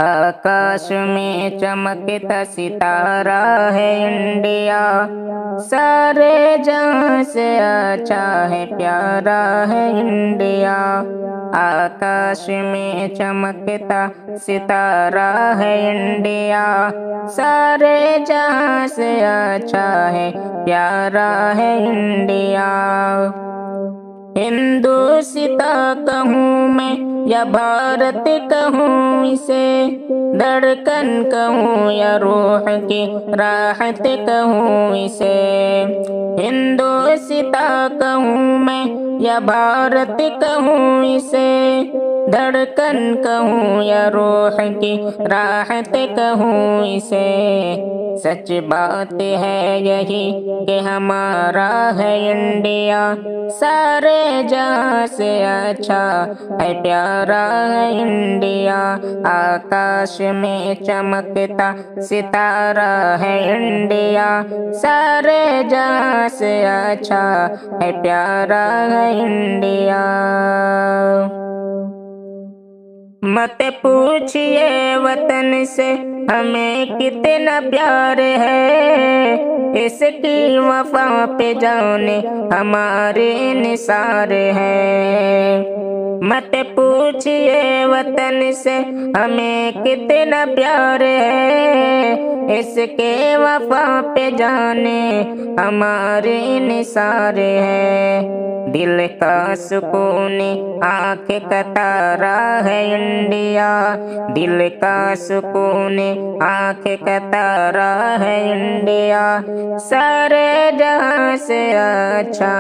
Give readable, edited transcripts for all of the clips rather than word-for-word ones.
आकाश में चमकता सितारा है इंडिया, सारे जहां से अच्छा है प्यारा है इंडिया। आकाश में चमकता सितारा है इंडिया, सारे जहां से अच्छा है प्यारा है इंडिया। हिंदुस्ता कहूँ मैं या भारत कहूँ इसे, धड़कन कहूँ या रूह की राहत कहूँ इसे। हिंदुस्ता कहूँ मैं या भारत कहूँ इसे, धड़कन कहूँ या रूह की राहत कहूँ इसे। सच बात है यही कि हमारा है इंडिया, सारे जहां से अच्छा है प्यारा है इंडिया। आकाश में चमकता सितारा है इंडिया, सारे जहां से अच्छा है प्यारा है इंडिया। मत पूछिए वतन से हमें कितना प्यार है, इसकी वफा पे जाने हमारे निसार है। मत पूछिए वतन से हमें कितना प्यार है, इसके वफा पे जाने हमारे निसार है। दिल का सुकून आँख का तारा है इंडिया, दिल का सुकून आँख का तारा है इंडिया। सारे जहां से अच्छा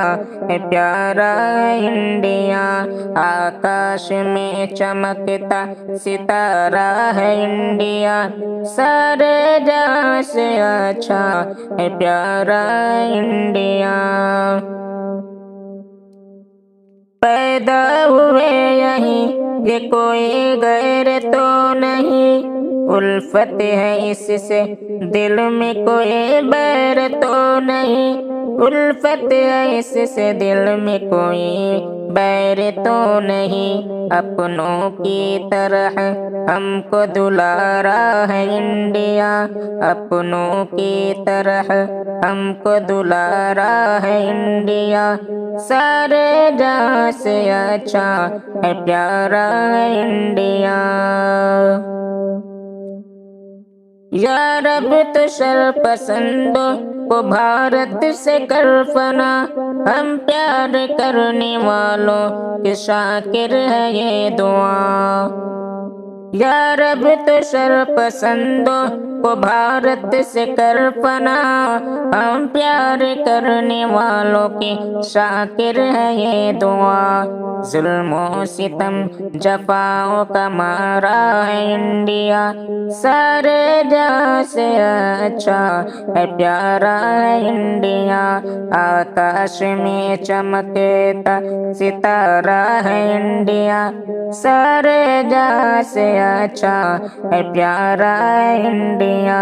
है प्यारा है इंडिया। आकाश में चमकता सितारा है इंडिया, सारे जहां से अच्छा है प्यारा है इंडिया। पैदा हुए यहीं ये कोई गैर तो नहीं, उल्फत है इससे दिल में कोई बैर तो नहीं। उल्फत है इससे दिल में कोई बैर तो नहीं। अपनों की तरह हमको दुलारा है इंडिया, अपनों की तरह हमको दुलारा है इंडिया। सारे जहां से अच्छा है प्यारा है इंडिया। या रब तो शर पसंदों को भारत से कर फना, हम प्यार करने वालों के शाकिर है ये दुआ। या रब तो शर पसंदों को भारत से कर फना, हम प्यार करने वालों के शाकिर है ये दुआ। जुल्मों सितम जफाओं का मारा है इंडिया, सारे जहां से अच्छा है प्यारा है इंडिया। आकाश में चमकता सितारा है इंडिया, सारे जहां से अच्छा है प्यारा है इंडिया।